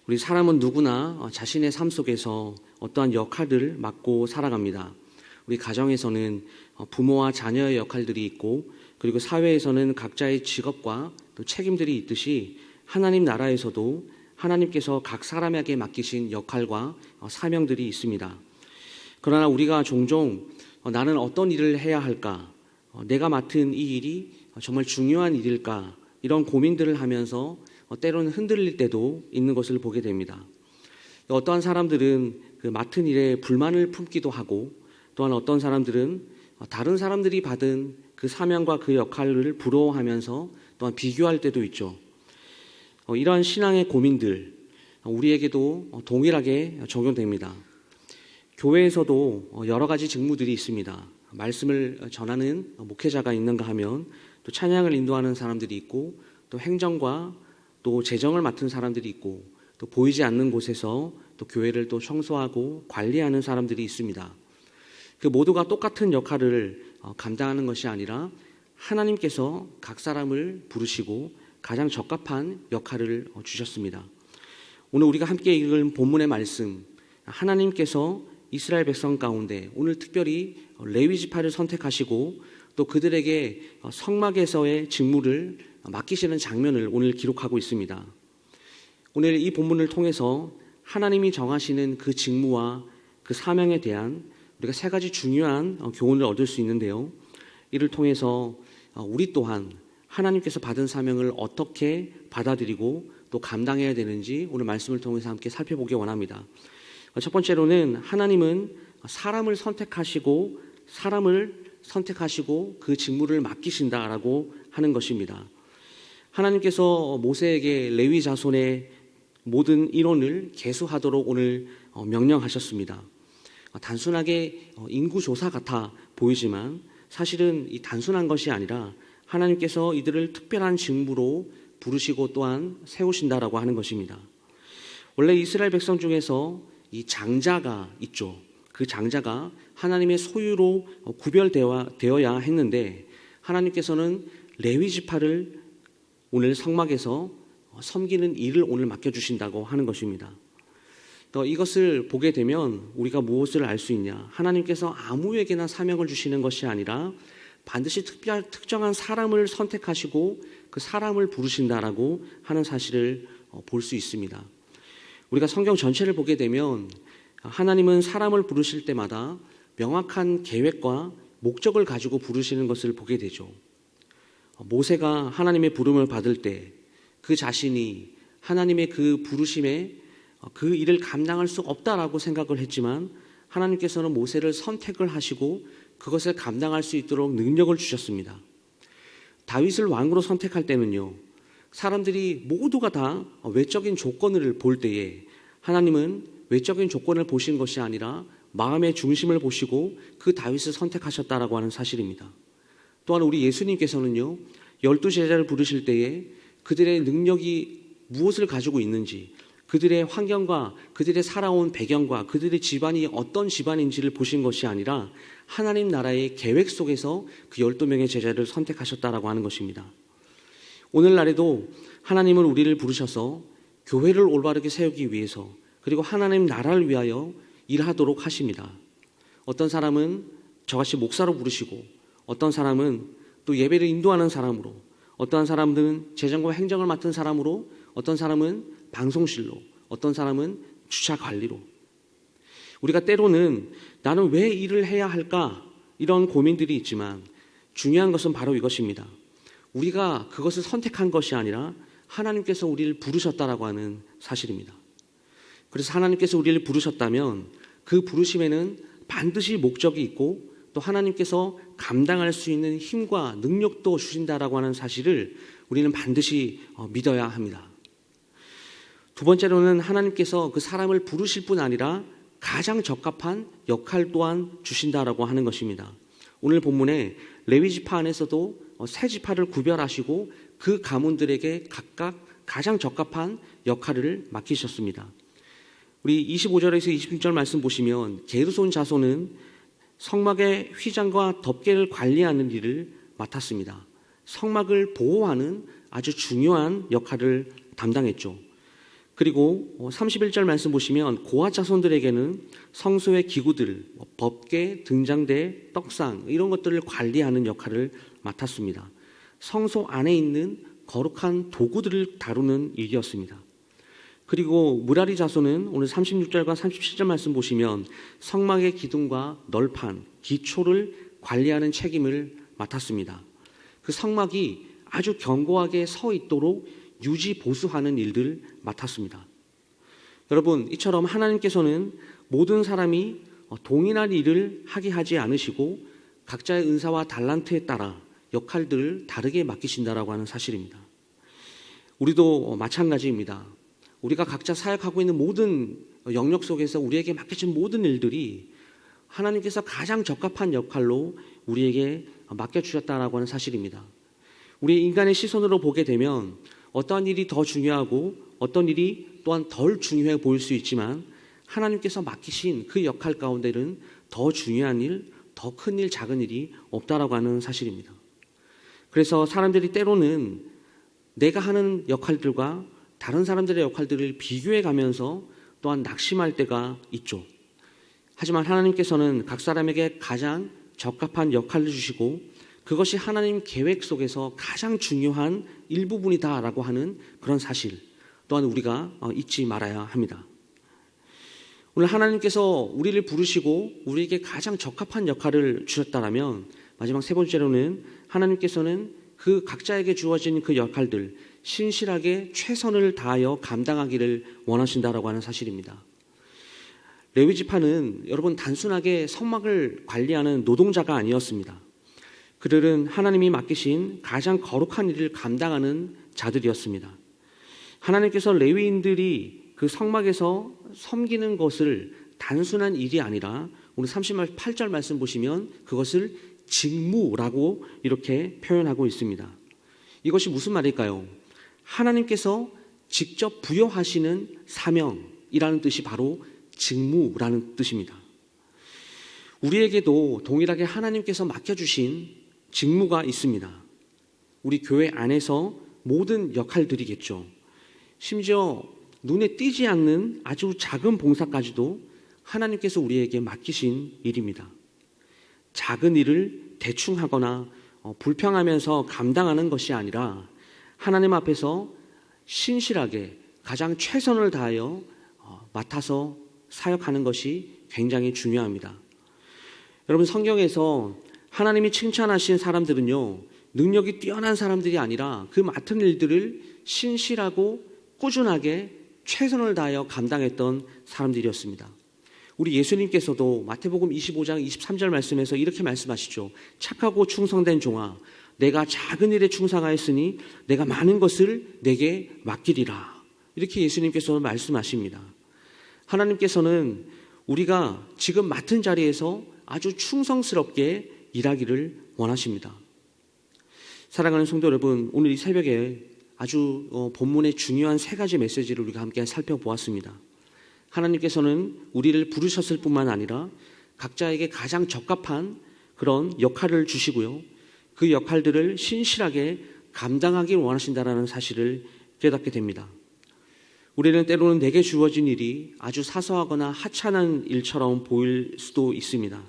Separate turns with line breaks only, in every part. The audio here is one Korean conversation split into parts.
우리 사람은 누구나 자신의 삶 속에서 어떠한 역할들을 맡고 살아갑니다. 우리 가정에서는 부모와 자녀의 역할들이 있고, 그리고 사회에서는 각자의 직업과 또 책임들이 있듯이 하나님 나라에서도 하나님께서 각 사람에게 맡기신 역할과 사명들이 있습니다. 그러나 우리가 종종 나는 어떤 일을 해야 할까? 내가 맡은 이 일이 정말 중요한 일일까? 이런 고민들을 하면서 때로는 흔들릴 때도 있는 것을 보게 됩니다. 어떠한 사람들은 그 맡은 일에 불만을 품기도 하고, 또한 어떤 사람들은 다른 사람들이 받은 그 사명과 그 역할을 부러워하면서 또한 비교할 때도 있죠. 이러한 신앙의 고민들, 우리에게도 동일하게 적용됩니다. 교회에서도 여러 가지 직무들이 있습니다. 말씀을 전하는 목회자가 있는가 하면 또 찬양을 인도하는 사람들이 있고, 또 행정과 또 재정을 맡은 사람들이 있고, 또 보이지 않는 곳에서 또 교회를 또 청소하고 관리하는 사람들이 있습니다. 그 모두가 똑같은 역할을 감당하는 것이 아니라 하나님께서 각 사람을 부르시고 가장 적합한 역할을 주셨습니다. 오늘 우리가 함께 읽은 본문의 말씀, 하나님께서 이스라엘 백성 가운데 오늘 특별히 레위 지파를 선택하시고 또 그들에게 성막에서의 직무를 맡기시는 장면을 오늘 기록하고 있습니다. 오늘 이 본문을 통해서 하나님이 정하시는 그 직무와 그 사명에 대한 우리가 세 가지 중요한 교훈을 얻을 수 있는데요. 이를 통해서 우리 또한 하나님께서 받은 사명을 어떻게 받아들이고 또 감당해야 되는지 오늘 말씀을 통해서 함께 살펴보기 원합니다. 첫 번째로는 하나님은 사람을 선택하시고 그 직무를 맡기신다라고 하는 것입니다. 하나님께서 모세에게 레위 자손의 모든 일원을 계수하도록 오늘 명령하셨습니다. 단순하게 인구조사 같아 보이지만 사실은 이 단순한 것이 아니라 하나님께서 이들을 특별한 직무로 부르시고 또한 세우신다라고 하는 것입니다. 원래 이스라엘 백성 중에서 이 장자가 있죠. 그 장자가 하나님의 소유로 구별되어야 했는데 하나님께서는 레위 지파를 오늘 성막에서 섬기는 일을 오늘 맡겨주신다고 하는 것입니다. 또 이것을 보게 되면 우리가 무엇을 알 수 있냐? 하나님께서 아무에게나 사명을 주시는 것이 아니라 반드시 특정한 사람을 선택하시고 그 사람을 부르신다라고 하는 사실을 볼 수 있습니다. 우리가 성경 전체를 보게 되면 하나님은 사람을 부르실 때마다 명확한 계획과 목적을 가지고 부르시는 것을 보게 되죠. 모세가 하나님의 부름을 받을 때 그 자신이 하나님의 그 부르심에 그 일을 감당할 수 없다라고 생각을 했지만 하나님께서는 모세를 선택을 하시고 그것을 감당할 수 있도록 능력을 주셨습니다. 다윗을 왕으로 선택할 때는요, 사람들이 모두가 다 외적인 조건을 볼 때에 하나님은 외적인 조건을 보신 것이 아니라 마음의 중심을 보시고 그 다윗을 선택하셨다라고 하는 사실입니다. 또한 우리 예수님께서는요, 12제자를 부르실 때에 그들의 능력이 무엇을 가지고 있는지, 그들의 환경과 그들의 살아온 배경과 그들의 집안이 어떤 집안인지를 보신 것이 아니라 하나님 나라의 계획 속에서 그 12명의 제자를 선택하셨다라고 하는 것입니다. 오늘날에도 하나님은 우리를 부르셔서 교회를 올바르게 세우기 위해서 그리고 하나님 나라를 위하여 일하도록 하십니다. 어떤 사람은 저같이 목사로 부르시고, 어떤 사람은 또 예배를 인도하는 사람으로, 어떤 사람들은 재정과 행정을 맡은 사람으로, 어떤 사람은 방송실로, 어떤 사람은 주차 관리로. 우리가 때로는 나는 왜 일을 해야 할까? 이런 고민들이 있지만 중요한 것은 바로 이것입니다. 우리가 그것을 선택한 것이 아니라 하나님께서 우리를 부르셨다라고 하는 사실입니다. 그래서 하나님께서 우리를 부르셨다면 그 부르심에는 반드시 목적이 있고 또 하나님께서 감당할 수 있는 힘과 능력도 주신다라고 하는 사실을 우리는 반드시 믿어야 합니다. 두 번째로는 하나님께서 그 사람을 부르실 뿐 아니라 가장 적합한 역할 또한 주신다라고 하는 것입니다. 오늘 본문에 레위 지파 안에서도 세 지파를 구별하시고 그 가문들에게 각각 가장 적합한 역할을 맡기셨습니다. 우리 25절에서 26절 말씀 보시면 게르손 자손은 성막의 휘장과 덮개를 관리하는 일을 맡았습니다. 성막을 보호하는 아주 중요한 역할을 담당했죠. 그리고 31절 말씀 보시면 고아 자손들에게는 성소의 기구들, 법궤, 등잔대, 떡상 이런 것들을 관리하는 역할을 맡았습니다. 성소 안에 있는 거룩한 도구들을 다루는 일이었습니다. 그리고 무라리 자손은 오늘 36절과 37절 말씀 보시면 성막의 기둥과 널판, 기초를 관리하는 책임을 맡았습니다. 그 성막이 아주 견고하게 서 있도록 유지 보수하는 일들을 맡았습니다. 여러분, 이처럼 하나님께서는 모든 사람이 동일한 일을 하게 하지 않으시고 각자의 은사와 달란트에 따라 역할들을 다르게 맡기신다라고 하는 사실입니다. 우리도 마찬가지입니다. 우리가 각자 사역하고 있는 모든 영역 속에서 우리에게 맡겨진 모든 일들이 하나님께서 가장 적합한 역할로 우리에게 맡겨주셨다라고 하는 사실입니다. 우리 인간의 시선으로 보게 되면 어떠한 일이 더 중요하고 어떤 일이 또한 덜 중요해 보일 수 있지만 하나님께서 맡기신 그 역할 가운데는 더 중요한 일, 더 큰 일, 작은 일이 없다라고 하는 사실입니다. 그래서 사람들이 때로는 내가 하는 역할들과 다른 사람들의 역할들을 비교해 가면서 또한 낙심할 때가 있죠. 하지만 하나님께서는 각 사람에게 가장 적합한 역할을 주시고 그것이 하나님 계획 속에서 가장 중요한 일부분이다라고 하는 그런 사실 또한 우리가 잊지 말아야 합니다. 오늘 하나님께서 우리를 부르시고 우리에게 가장 적합한 역할을 주셨다라면 마지막 세 번째로는 하나님께서는 그 각자에게 주어진 그 역할들 신실하게 최선을 다하여 감당하기를 원하신다라고 하는 사실입니다. 레위 지파는 여러분 단순하게 성막을 관리하는 노동자가 아니었습니다. 그들은 하나님이 맡기신 가장 거룩한 일을 감당하는 자들이었습니다. 하나님께서 레위인들이 그 성막에서 섬기는 것을 단순한 일이 아니라 오늘 38절 말씀 보시면 그것을 직무라고 이렇게 표현하고 있습니다. 이것이 무슨 말일까요? 하나님께서 직접 부여하시는 사명이라는 뜻이 바로 직무라는 뜻입니다. 우리에게도 동일하게 하나님께서 맡겨주신 직무가 있습니다. 우리 교회 안에서 모든 역할들이겠죠. 심지어 눈에 띄지 않는 아주 작은 봉사까지도 하나님께서 우리에게 맡기신 일입니다. 작은 일을 대충 하거나 불평하면서 감당하는 것이 아니라 하나님 앞에서 신실하게 가장 최선을 다하여 맡아서 사역하는 것이 굉장히 중요합니다. 여러분 성경에서 하나님이 칭찬하신 사람들은요 능력이 뛰어난 사람들이 아니라 그 맡은 일들을 신실하고 꾸준하게 최선을 다하여 감당했던 사람들이었습니다. 우리 예수님께서도 마태복음 25장 23절 말씀에서 이렇게 말씀하시죠. 착하고 충성된 종아 내가 작은 일에 충성하였으니 내가 많은 것을 내게 맡기리라. 이렇게 예수님께서 말씀하십니다. 하나님께서는 우리가 지금 맡은 자리에서 아주 충성스럽게 일하기를 원하십니다. 사랑하는 성도 여러분, 오늘 이 새벽에 아주 본문의 중요한 세 가지 메시지를 우리가 함께 살펴보았습니다. 하나님께서는 우리를 부르셨을 뿐만 아니라 각자에게 가장 적합한 그런 역할을 주시고요. 그 역할들을 신실하게 감당하길 원하신다는 사실을 깨닫게 됩니다. 우리는 때로는 내게 주어진 일이 아주 사소하거나 하찮은 일처럼 보일 수도 있습니다.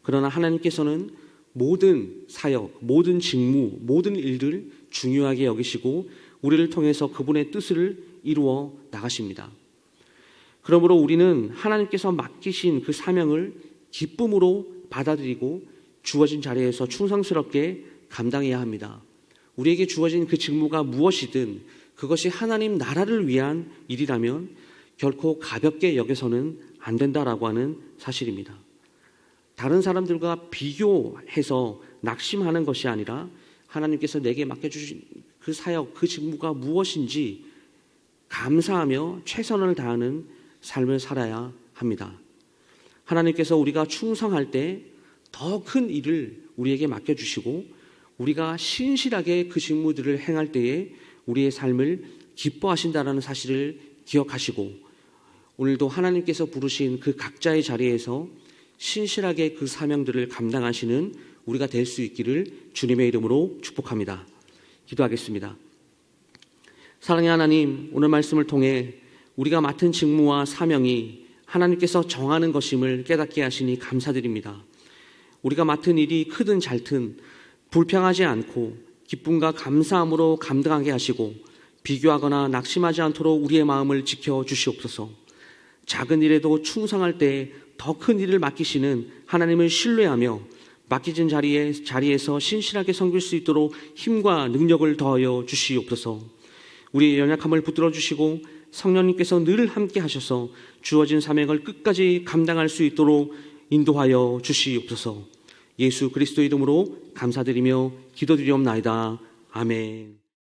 그러나 하나님께서는 모든 사역, 모든 직무, 모든 일을 중요하게 여기시고 우리를 통해서 그분의 뜻을 이루어 나가십니다. 그러므로 우리는 하나님께서 맡기신 그 사명을 기쁨으로 받아들이고 주어진 자리에서 충성스럽게 감당해야 합니다. 우리에게 주어진 그 직무가 무엇이든 그것이 하나님 나라를 위한 일이라면 결코 가볍게 여겨서는 안 된다라고 하는 사실입니다. 다른 사람들과 비교해서 낙심하는 것이 아니라 하나님께서 내게 맡겨주신 그 사역, 그 직무가 무엇인지 감사하며 최선을 다하는 삶을 살아야 합니다. 하나님께서 우리가 충성할 때 더 큰 일을 우리에게 맡겨주시고 우리가 신실하게 그 직무들을 행할 때에 우리의 삶을 기뻐하신다는 사실을 기억하시고 오늘도 하나님께서 부르신 그 각자의 자리에서 신실하게 그 사명들을 감당하시는 우리가 될 수 있기를 주님의 이름으로 축복합니다. 기도하겠습니다. 사랑의 하나님, 오늘 말씀을 통해 우리가 맡은 직무와 사명이 하나님께서 정하는 것임을 깨닫게 하시니 감사드립니다. 우리가 맡은 일이 크든 작든 불평하지 않고 기쁨과 감사함으로 감당하게 하시고 비교하거나 낙심하지 않도록 우리의 마음을 지켜주시옵소서. 작은 일에도 충성할 때 더 큰 일을 맡기시는 하나님을 신뢰하며 맡기진 자리에서 신실하게 섬길 수 있도록 힘과 능력을 더하여 주시옵소서. 우리의 연약함을 붙들어 주시고 성령님께서 늘 함께 하셔서 주어진 사명을 끝까지 감당할 수 있도록 인도하여 주시옵소서. 예수 그리스도 이름으로 감사드리며 기도드리옵나이다. 아멘.